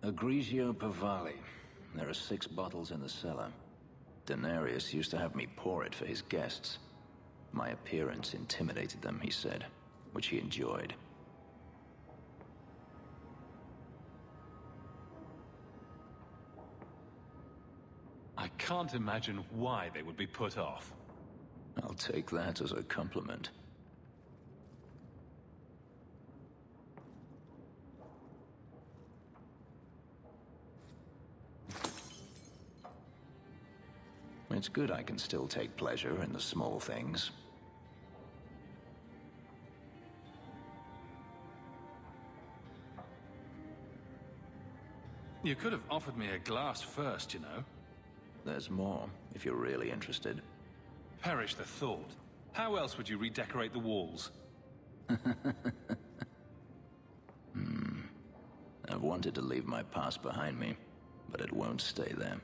Agrigio Pavali. There are 6 bottles in the cellar. Denarius used to have me pour it for his guests. My appearance intimidated them, he said, which he enjoyed. I can't imagine why they would be put off. I'll take that as a compliment. It's good I can still take pleasure in the small things. You could have offered me a glass first, you know. There's more, if you're really interested. Perish the thought. How else would you redecorate the walls? I've wanted to leave my past behind me, but it won't stay there.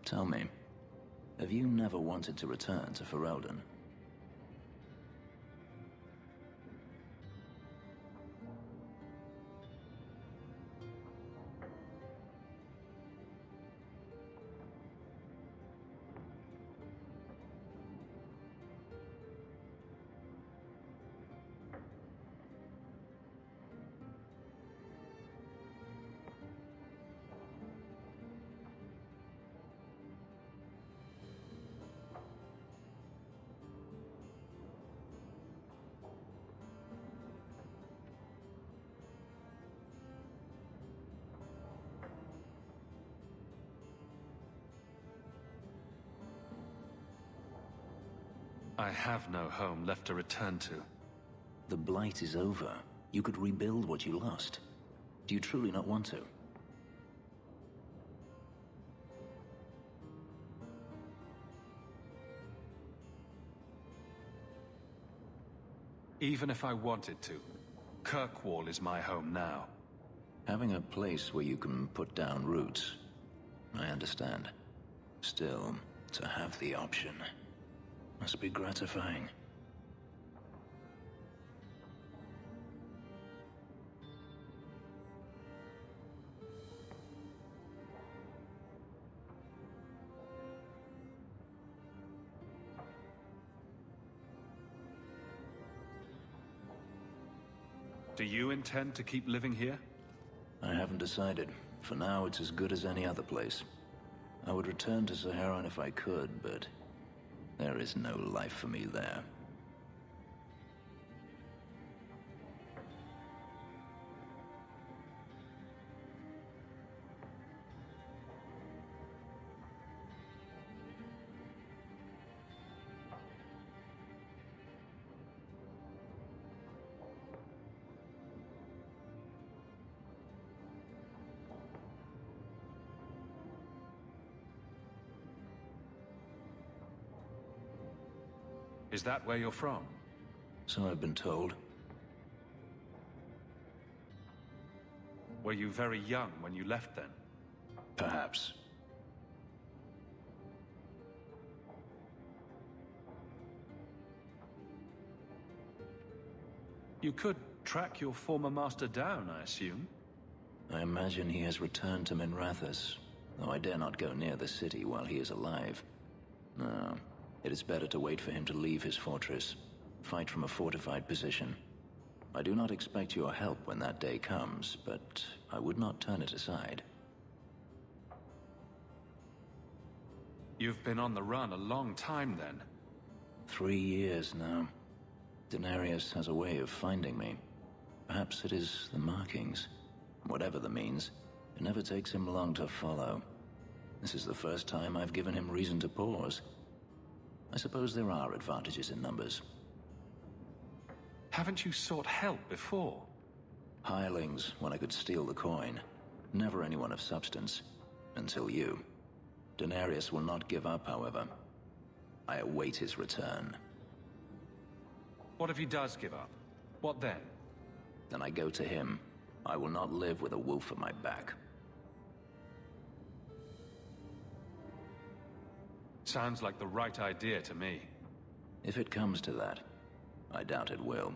Tell me, have you never wanted to return to Ferelden? I have no home left to return to. The Blight is over. You could rebuild what you lost. Do you truly not want to? Even if I wanted to, Kirkwall is my home now. Having a place where you can put down roots, I understand. Still, to have the option must be gratifying. Do you intend to keep living here? I haven't decided. For now, it's as good as any other place. I would return to Saharan if I could, but there is no life for me there. Is that where you're from? So I've been told. Were you very young when you left then? Perhaps. You could track your former master down, I assume? I imagine he has returned to Minrathous, though I dare not go near the city while he is alive. No, it is better to wait for him to leave his fortress, fight from a fortified position. I do not expect your help when that day comes, but I would not turn it aside. You've been on the run a long time then. 3 years now. Denarius has a way of finding me. Perhaps it is the markings. Whatever the means, it never takes him long to follow. This is the first time I've given him reason to pause. I suppose there are advantages in numbers. Haven't you sought help before? Hirelings, when I could steal the coin. Never anyone of substance. Until you. Denarius will not give up, however. I await his return. What if he does give up? What then? Then I go to him. I will not live with a wolf at my back. Sounds like the right idea to me. If it comes to that, I doubt it will.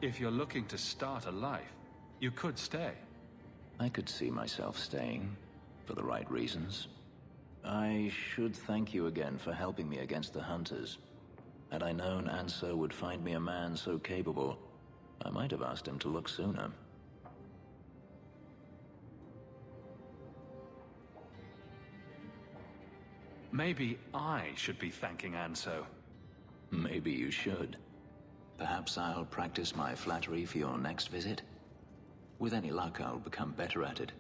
If you're looking to start a life, you could stay. I could see myself staying, for the right reasons. I should thank you again for helping me against the Hunters. Had I known Anso would find me a man so capable, I might have asked him to look sooner. Maybe I should be thanking Anso. Maybe you should. Perhaps I'll practice my flattery for your next visit. With any luck, I'll become better at it.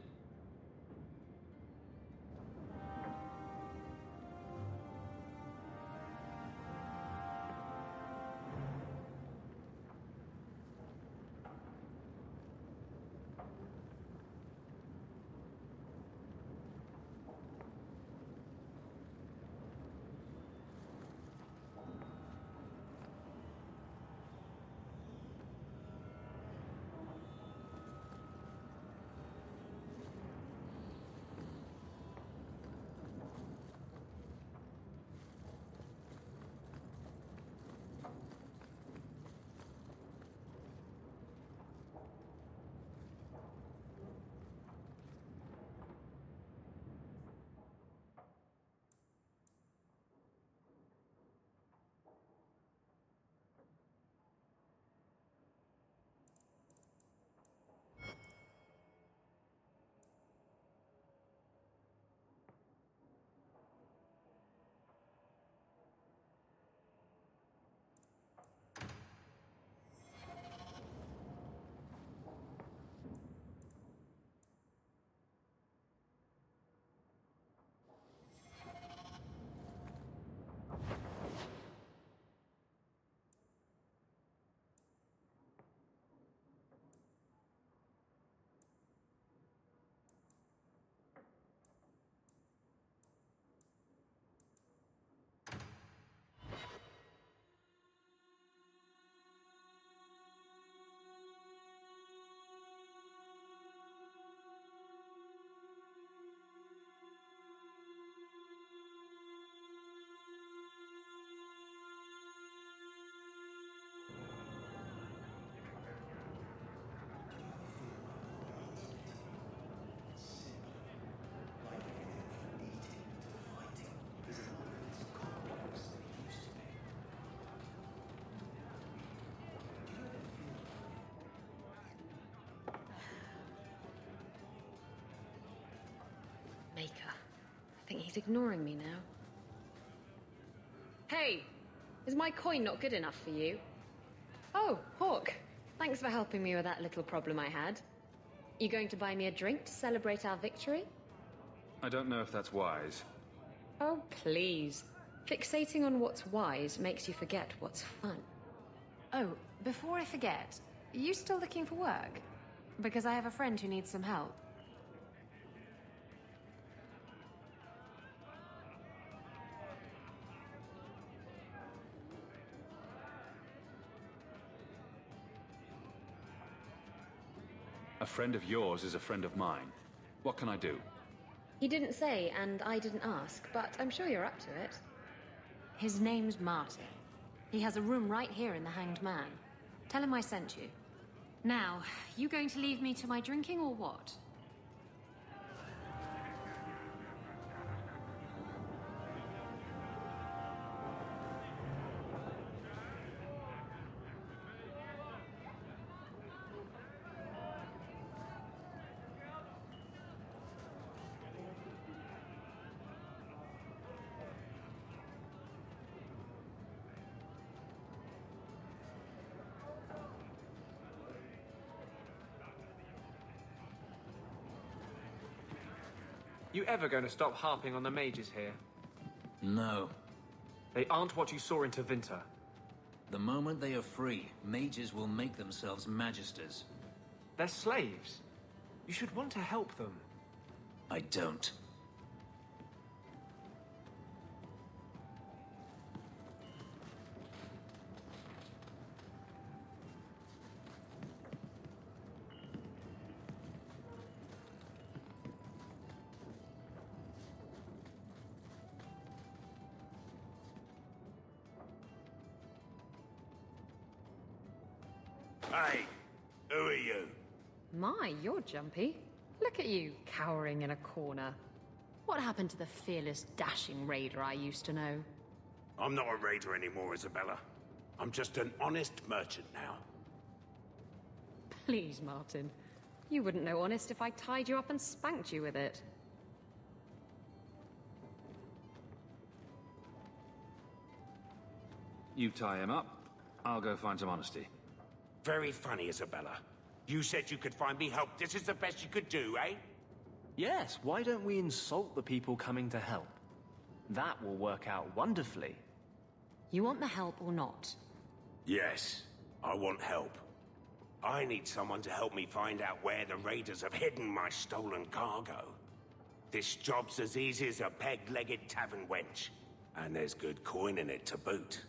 Maker. I think he's ignoring me now. Hey! Is my coin not good enough for you? Oh, Hawk. Thanks for helping me with that little problem I had. You going to buy me a drink to celebrate our victory? I don't know if that's wise. Oh, please. Fixating on what's wise makes you forget what's fun. Oh, before I forget, are you still looking for work? Because I have a friend who needs some help. A friend of yours is a friend of mine. What can I do? He didn't say, and I didn't ask, but I'm sure you're up to it. His name's Martin. He has a room right here in the Hanged Man. Tell him I sent you. Now, you going to leave me to my drinking or what? You ever going to stop harping on the mages here? No. They aren't what you saw in Tevinter. The moment they are free, mages will make themselves magisters. They're slaves. You should want to help them. I don't. Hey, who are you? My, you're jumpy. Look at you, cowering in a corner. What happened to the fearless, dashing raider I used to know? I'm not a raider anymore, Isabella. I'm just an honest merchant now. Please, Martin. You wouldn't know honest if I tied you up and spanked you with it. You tie him up, I'll go find some honesty. Very funny, Isabella. You said you could find me help. This is the best you could do, eh? Yes, why don't we insult the people coming to help? That will work out wonderfully. You want the help or not? Yes, I want help. I need someone to help me find out where the raiders have hidden my stolen cargo. This job's as easy as a peg-legged tavern wench. And there's good coin in it to boot.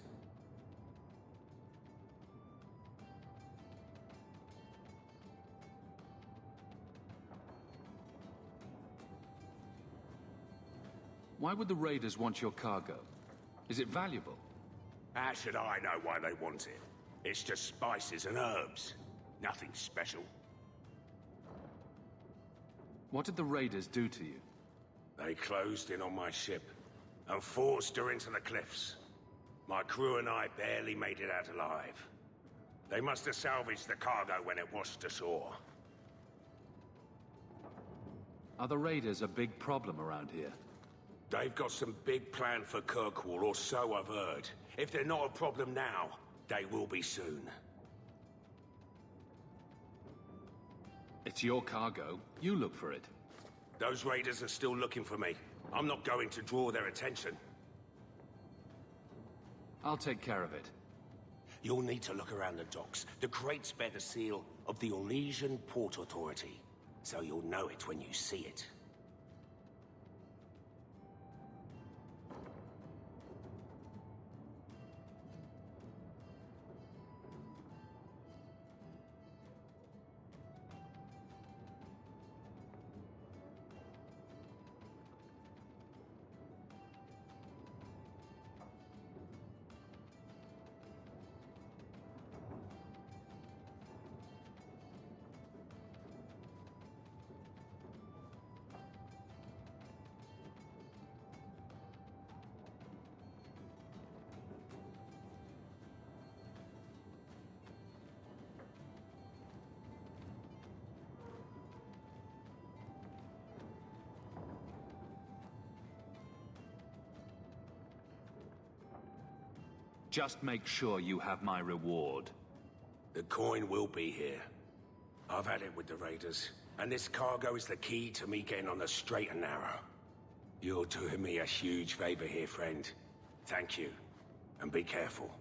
Why would the raiders want your cargo? Is it valuable? How should I know why they want it? It's just spices and herbs. Nothing special. What did the raiders do to you? They closed in on my ship and forced her into the cliffs. My crew and I barely made it out alive. They must have salvaged the cargo when it washed ashore. Are the raiders a big problem around here? They've got some big plan for Kirkwall, or so I've heard. If they're not a problem now, they will be soon. It's your cargo. You look for it. Those raiders are still looking for me. I'm not going to draw their attention. I'll take care of it. You'll need to look around the docks. The crates bear the seal of the Orlesian Port Authority, so you'll know it when you see it. Just make sure you have my reward. The coin will be here. I've had it with the raiders, and this cargo is the key to me getting on the straight and narrow. You're doing me a huge favor here, friend. Thank you, and be careful.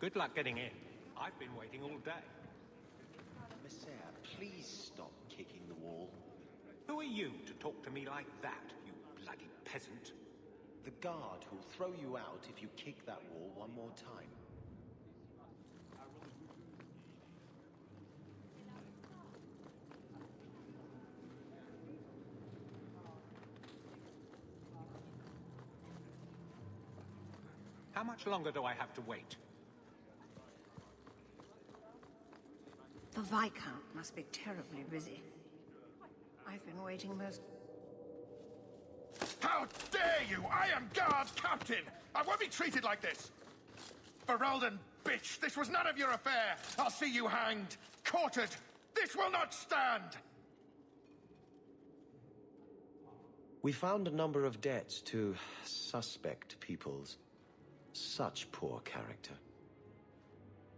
Good luck getting in. I've been waiting all day. Messiah, please stop kicking the wall. Who are you to talk to me like that, you bloody peasant? The guard who'll throw you out if you kick that wall one more time. How much longer do I have to wait? The Viscount must be terribly busy. I've been waiting most... How dare you! I am guard captain! I won't be treated like this! Ferelden, bitch! This was none of your affair! I'll see you hanged! Quartered! This will not stand! We found a number of debts to suspect peoples. Such poor character.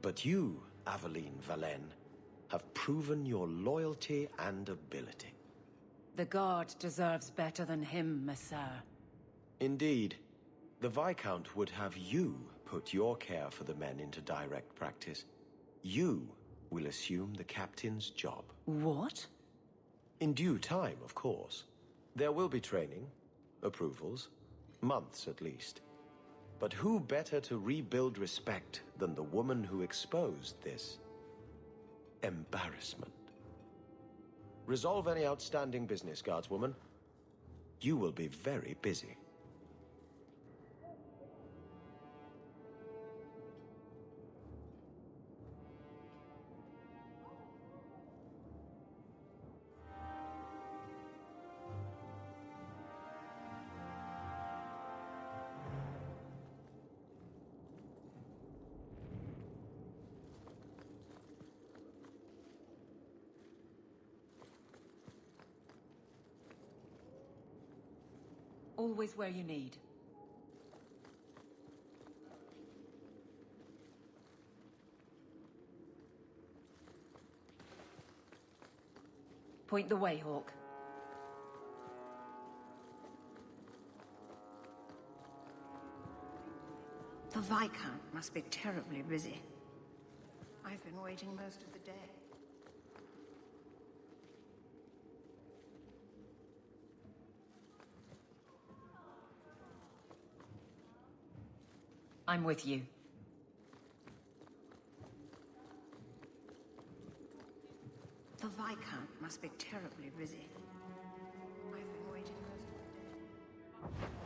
But you, Aveline Valen, have proven your loyalty and ability. The Guard deserves better than him, Messire. Indeed. The Viscount would have you put your care for the men into direct practice. You will assume the captain's job. What? In due time, of course. There will be training, approvals, months at least. But who better to rebuild respect than the woman who exposed this embarrassment? Resolve any outstanding business, guardswoman. You will be very busy. Always where you need. Point the way, Hawk. The Viscount must be terribly busy. I've been waiting most of the day. I'm with you. The Viscount must be terribly busy. I've been waiting most of the day.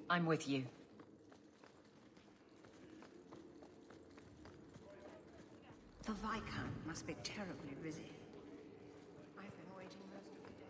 I'm with you. The Viscount must be terribly busy. I've been waiting most of the day.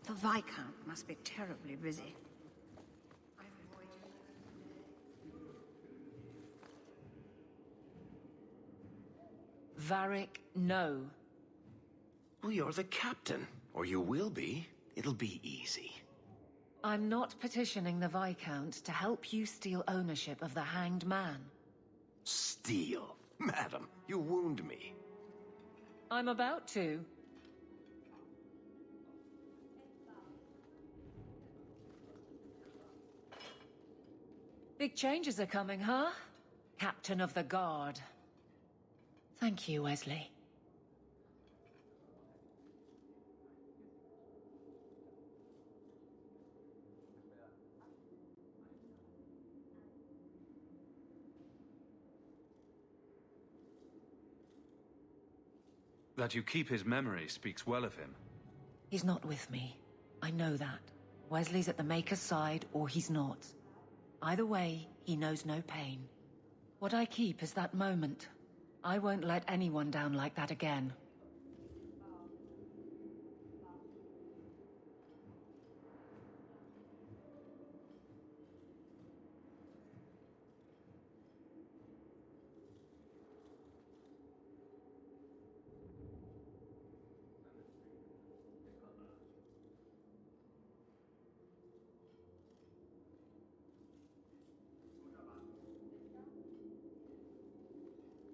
The Viscount must be terribly busy. I've been waiting. Varric, no. Well, you're the captain. Or you will be. It'll be easy. I'm not petitioning the Viscount to help you steal ownership of the Hanged Man. Steal? Madam, you wound me. I'm about to. Big changes are coming, huh? Captain of the Guard. Thank you, Wesley. That you keep his memory speaks well of him. He's not with me. I know that. Wesley's at the Maker's side, or he's not. Either way, he knows no pain. What I keep is that moment. I won't let anyone down like that again.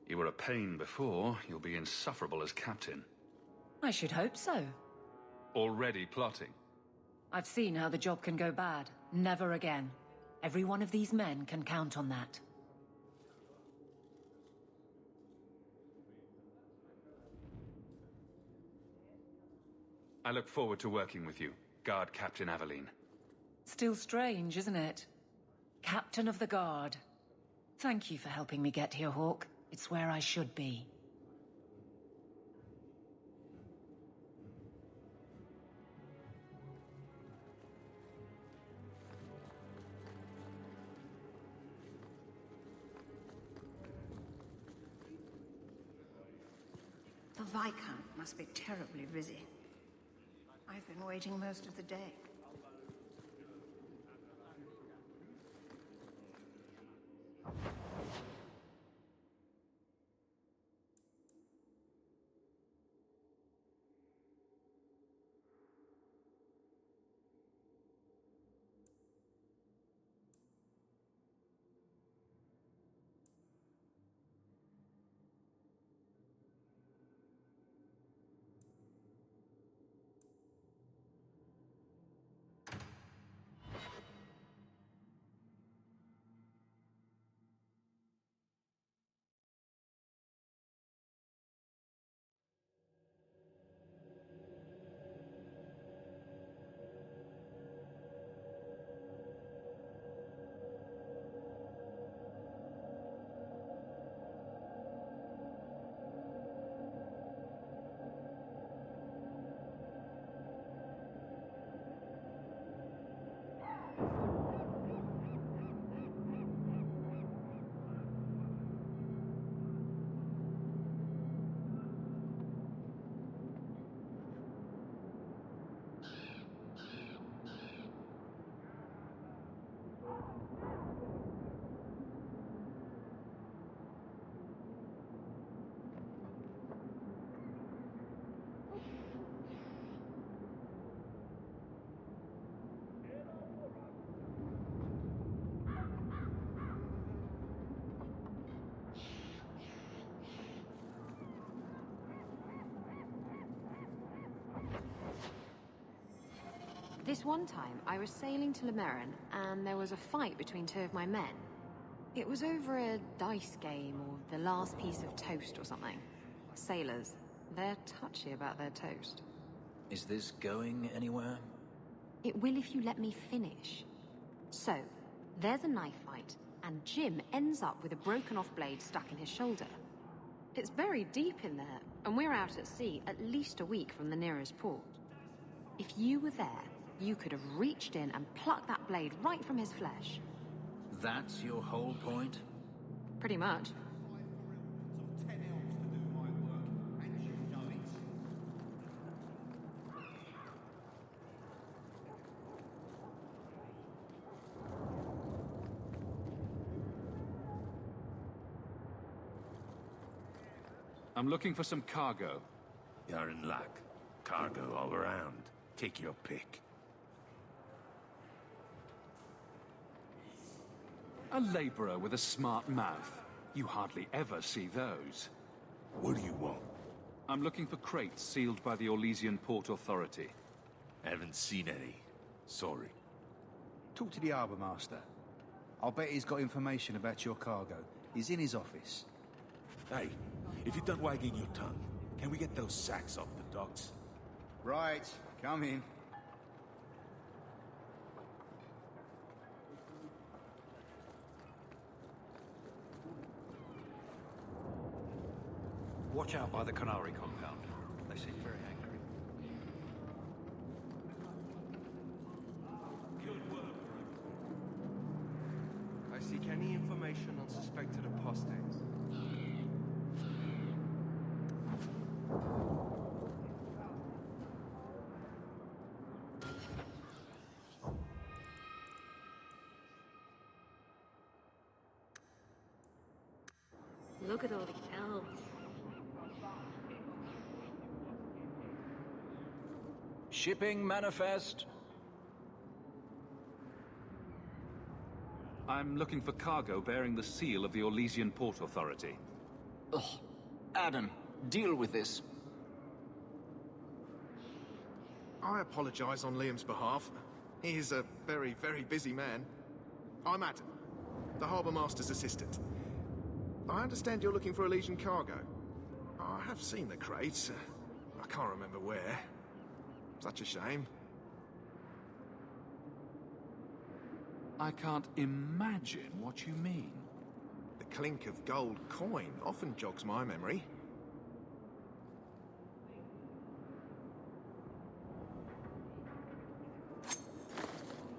You were a pain before, you'll be insufferable as captain. I should hope so. Already plotting. I've seen how the job can go bad. Never again. Every one of these men can count on that. I look forward to working with you, Guard Captain Aveline. Still strange, isn't it? Captain of the Guard. Thank you for helping me get here, Hawke. It's where I should be. The Viscount must be terribly busy. I've been waiting most of the day. This one time, I was sailing to Lemerin, and there was a fight between two of my men. It was over a dice game, or the last piece of toast or something. Sailors, they're touchy about their toast. Is this going anywhere? It will if you let me finish. So, there's a knife fight, and Jim ends up with a broken-off blade stuck in his shoulder. It's very deep in there, and we're out at sea at least a week from the nearest port. If you were there, you could have reached in and plucked that blade right from his flesh. That's your whole point? Pretty much. I'm looking for some cargo. You're in luck. Cargo all around. Take your pick. A laborer with a smart mouth. You hardly ever see those. What do you want? I'm looking for crates sealed by the Orlesian Port Authority. Haven't seen any. Sorry. Talk to the Harbour Master. I'll bet he's got information about your cargo. He's in his office. Hey, if you're done wagging your tongue, can we get those sacks off the docks? Right, come in. Watch out by the Canary compound. They seem very angry. Good work. I seek any information on suspected apostates. Look at all the elves. Shipping manifest. I'm looking for cargo bearing the seal of the Orlesian Port Authority. Ugh. Adam, deal with this. I apologize on Liam's behalf. He is a very, very busy man. I'm Adam, the Harbour Master's assistant. I understand you're looking for Elysian cargo. I have seen the crates. I can't remember where. Such a shame. I can't imagine what you mean. The clink of gold coin often jogs my memory.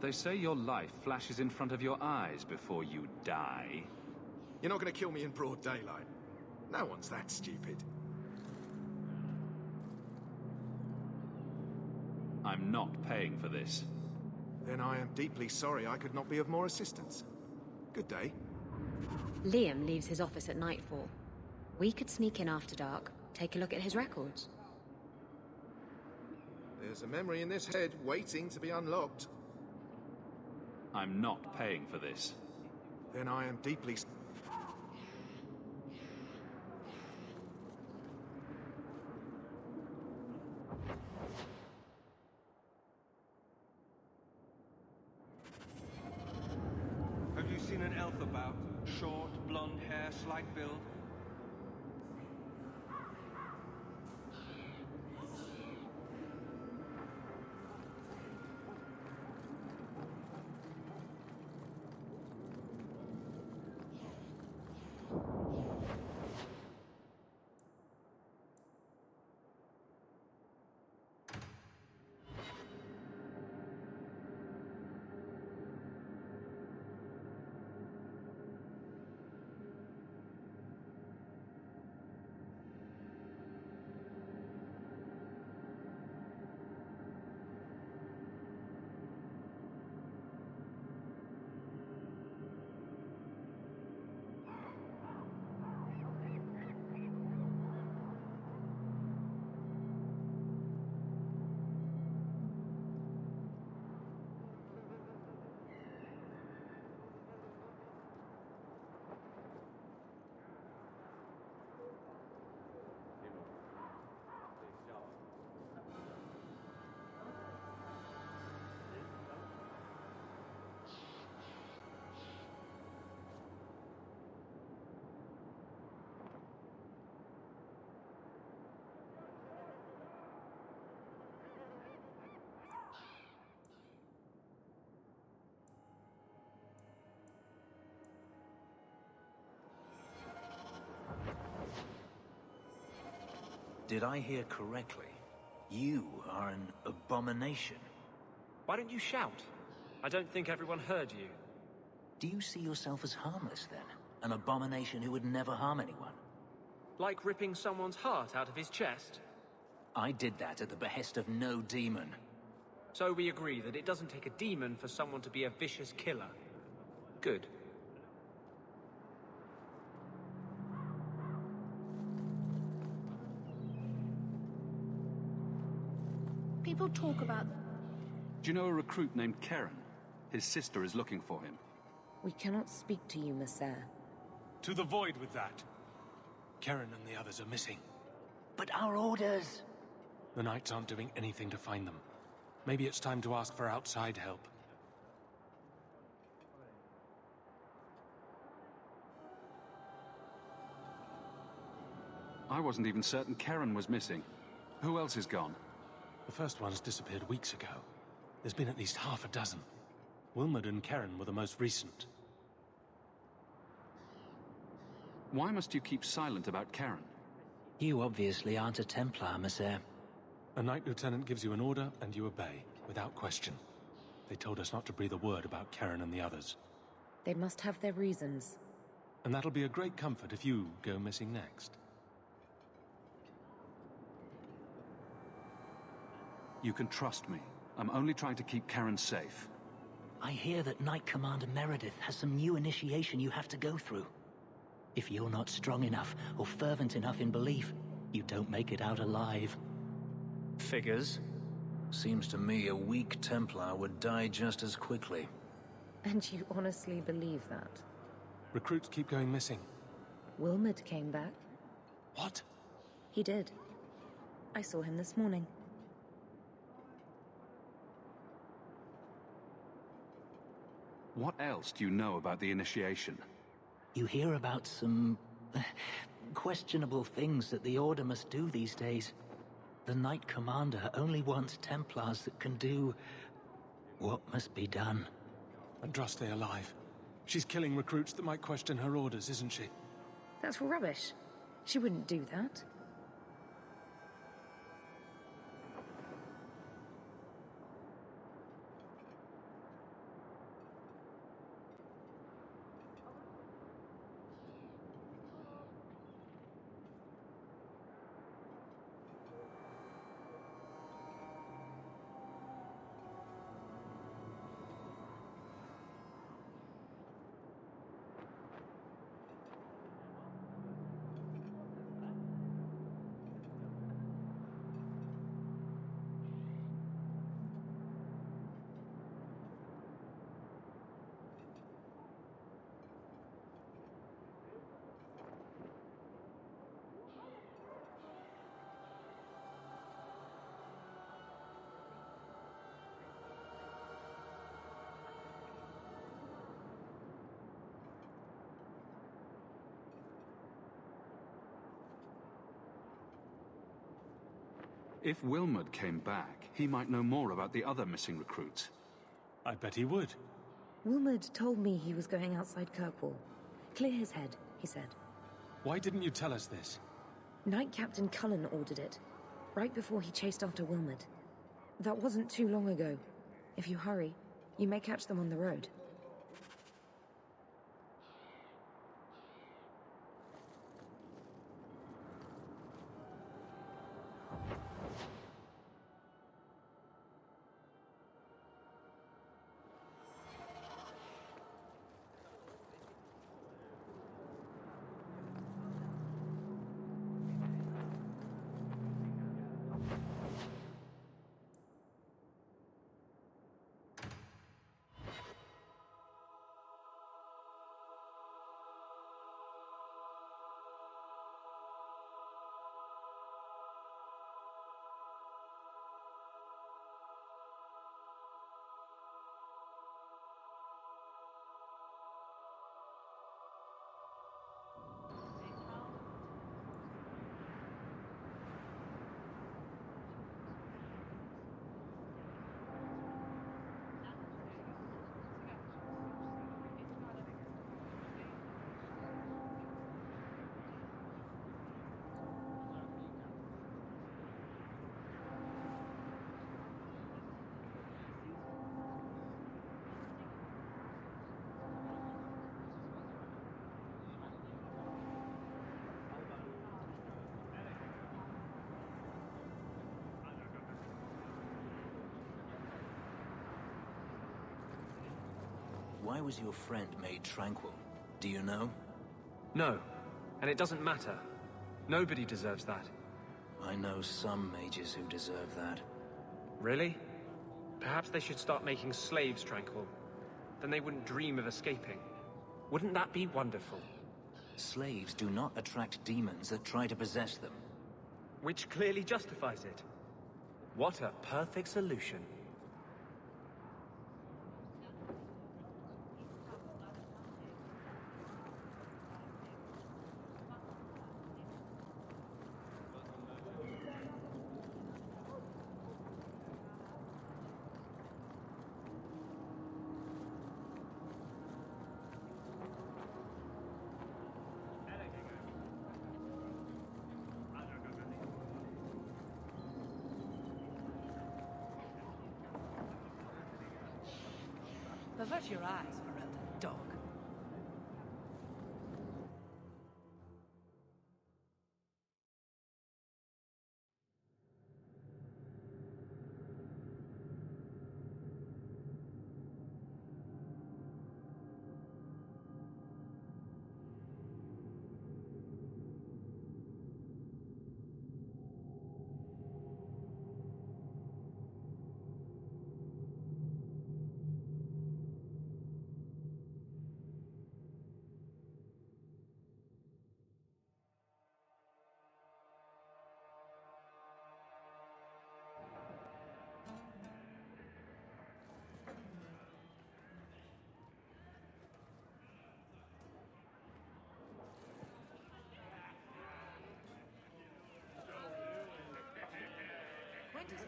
They say your life flashes in front of your eyes before you die. You're not going to kill me in broad daylight. No one's that stupid. I'm not paying for this. Then I am deeply sorry I could not be of more assistance. Good day. Liam leaves his office at nightfall. We could sneak in after dark, take a look at his records. There's a memory in this head waiting to be unlocked. I'm not paying for this. Then I am deeply... Have you seen an elf about? Short, blonde hair, slight build? Did I hear correctly? You are an abomination. Why don't you shout? I don't think everyone heard you. Do you see yourself as harmless, then? An abomination who would never harm anyone? Like ripping someone's heart out of his chest? I did that at the behest of no demon. So we agree that it doesn't take a demon for someone to be a vicious killer. Good. People talk about... Do you know a recruit named Karen? His sister is looking for him. We cannot speak to you, Messer. To the void with that. Karen and the others are missing. But our orders... The Knights aren't doing anything to find them. Maybe it's time to ask for outside help. I wasn't even certain Karen was missing. Who else is gone? The first one's disappeared weeks ago. There's been at least half a dozen. Wilmot and Karen were the most recent. Why must you keep silent about Karen? You obviously aren't a Templar, Messer. A Knight Lieutenant gives you an order, and you obey, without question. They told us not to breathe a word about Karen and the others. They must have their reasons. And that'll be a great comfort if you go missing next. You can trust me. I'm only trying to keep Karen safe. I hear that Knight Commander Meredith has some new initiation you have to go through. If you're not strong enough or fervent enough in belief, you don't make it out alive. Figures? Seems to me a weak Templar would die just as quickly. And you honestly believe that? Recruits keep going missing. Wilmot came back. What? He did. I saw him this morning. What else do you know about the initiation? You hear about some... questionable things that the Order must do these days. The Knight Commander only wants Templars that can do... what must be done. Andraste alive. She's killing recruits that might question her orders, isn't she? That's rubbish. She wouldn't do that. If Wilmot came back, he might know more about the other missing recruits. I bet he would. Wilmot told me he was going outside Kirkwall. Clear his head, he said. Why didn't you tell us this? Knight Captain Cullen ordered it, right before he chased after Wilmot. That wasn't too long ago. If you hurry, you may catch them on the road. Why was your friend made tranquil? Do you know? No, and it doesn't matter. Nobody deserves that. I know some mages who deserve that. Really? Perhaps they should start making slaves tranquil. Then they wouldn't dream of escaping. Wouldn't that be wonderful? Slaves do not attract demons that try to possess them. Which clearly justifies it. What a perfect solution. Avert your eyes, Miranda, dog.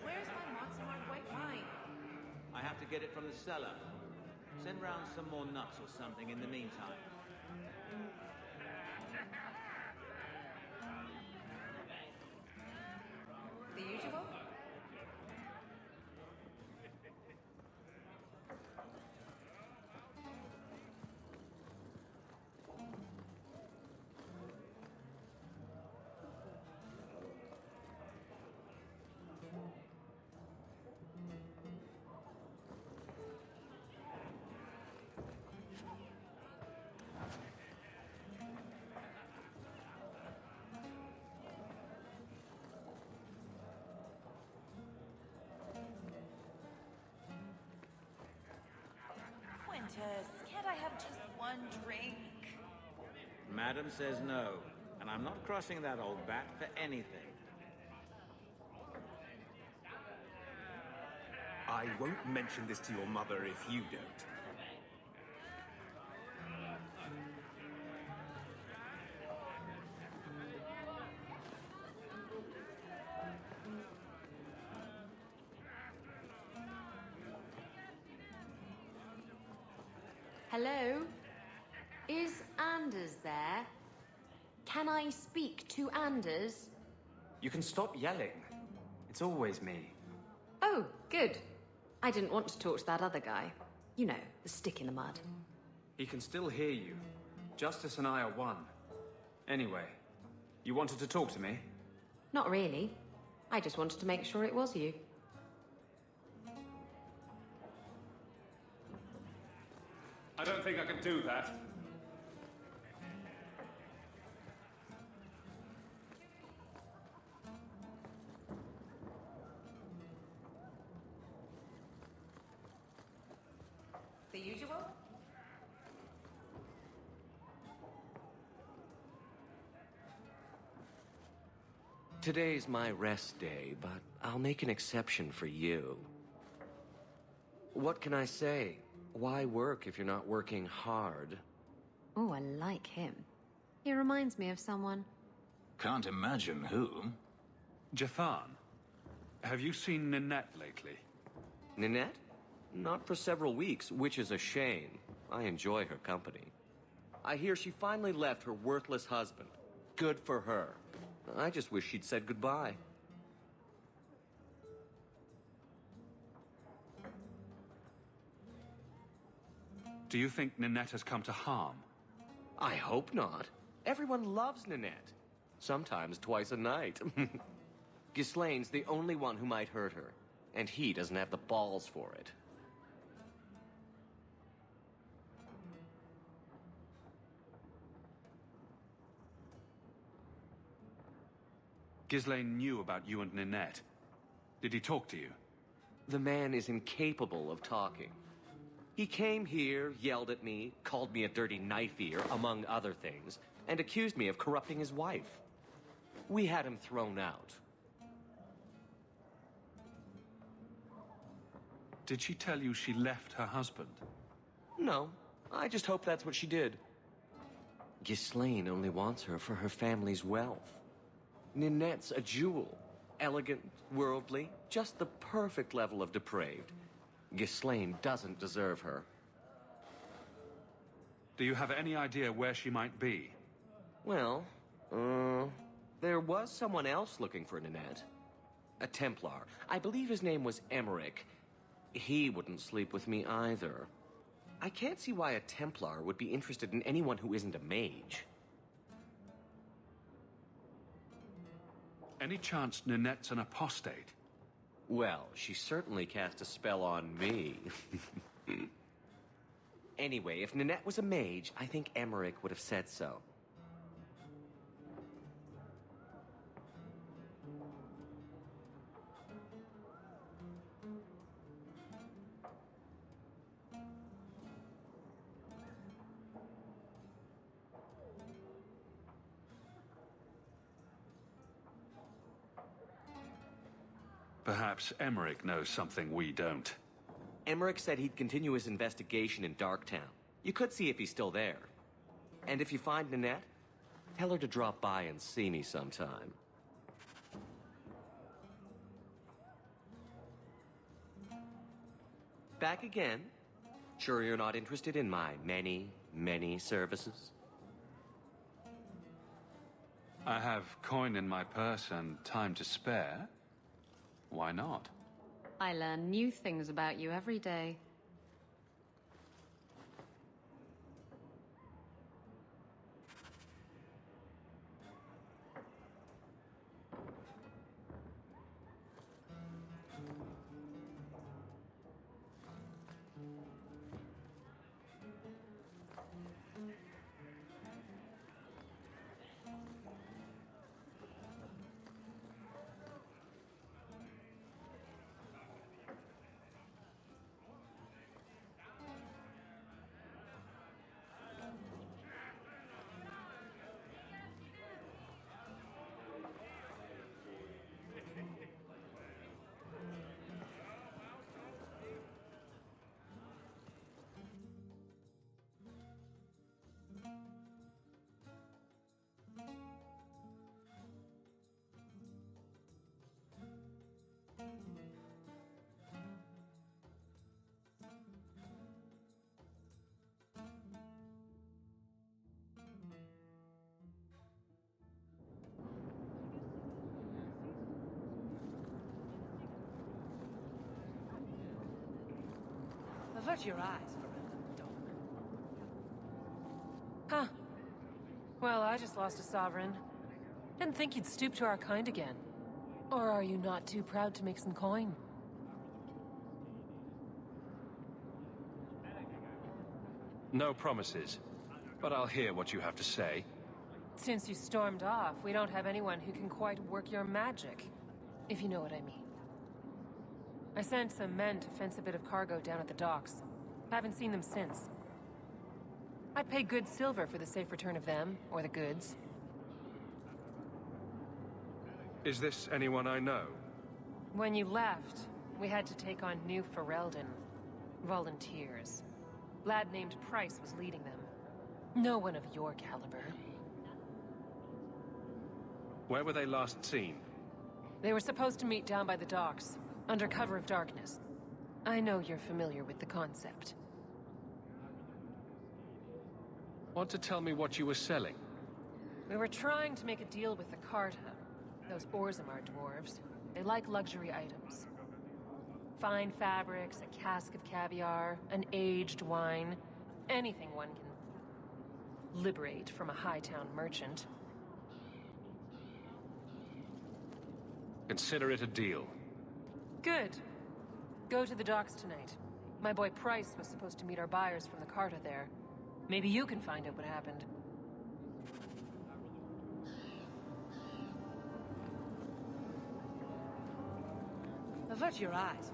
Where's my Montserrat white wine? I have to get it from the cellar. Send round some more nuts or something in the meantime. The usual? Quintus, can't I have just one drink? Madam says no, and I'm not crossing that old bat for anything. I won't mention this to your mother if you don't. Hello? Is Anders there? Can I speak to Anders? You can stop yelling. It's always me. Oh, good. I didn't want to talk to that other guy. You know, the stick in the mud. He can still hear you. Justice and I are one. Anyway, you wanted to talk to me? Not really. I just wanted to make sure it was you. I don't think I can do that. The usual? Today's my rest day, but I'll make an exception for you. What can I say? Why work if you're not working hard? Oh, I like him. He reminds me of someone. Can't imagine who. Jathan, have you seen Ninette lately? Ninette? Not for several weeks, which is a shame. I enjoy her company. I hear she finally left her worthless husband. Good for her. I just wish she'd said goodbye. Do you think Ninette has come to harm? I hope not. Everyone loves Ninette. Sometimes twice a night. Ghislaine's the only one who might hurt her, and he doesn't have the balls for it. Ghislaine knew about you and Ninette. Did he talk to you? The man is incapable of talking. He came here, yelled at me, called me a dirty knife ear, among other things, and accused me of corrupting his wife. We had him thrown out. Did she tell you she left her husband? No, I just hope that's what she did. Ghislaine only wants her for her family's wealth. Ninette's a jewel. Elegant, worldly, just the perfect level of depraved. Ghislaine doesn't deserve her. Do you have any idea where she might be? Well, there was someone else looking for Ninette. A Templar. I believe his name was Emmerich. He wouldn't sleep with me either. I can't see why a Templar would be interested in anyone who isn't a mage. Any chance Ninette's an apostate? Well, she certainly cast a spell on me. Anyway, if Ninette was a mage, I think Emmerich would have said so. Perhaps Emmerich knows something we don't. Emmerich said he'd continue his investigation in Darktown. You could see if he's still there. And if you find Ninette, tell her to drop by and see me sometime. Back again? Sure you're not interested in my many, many services? I have coin in my purse and time to spare. Why not? I learn new things about you every day. Avert your eyes, Miranda, dog. Huh. Well, I just lost a sovereign. Didn't think you'd stoop to our kind again. Or are you not too proud to make some coin? No promises, but I'll hear what you have to say. Since you stormed off, we don't have anyone who can quite work your magic, if you know what I mean. I sent some men to fence a bit of cargo down at the docks. Haven't seen them since. I'd pay good silver for the safe return of them, or the goods. Is this anyone I know? When you left, we had to take on New Ferelden. Volunteers. Lad named Price was leading them. No one of your caliber. Where were they last seen? They were supposed to meet down by the docks, under cover of darkness. I know you're familiar with the concept. Want to tell me what you were selling? We were trying to make a deal with the Carta. Those Orzammar dwarves. They like luxury items. Fine fabrics, a cask of caviar, an aged wine. Anything one can liberate from a Hightown merchant. Consider it a deal. Good. Go to the docks tonight. My boy Price was supposed to meet our buyers from the Carta there. Maybe you can find out what happened. Avert your eyes,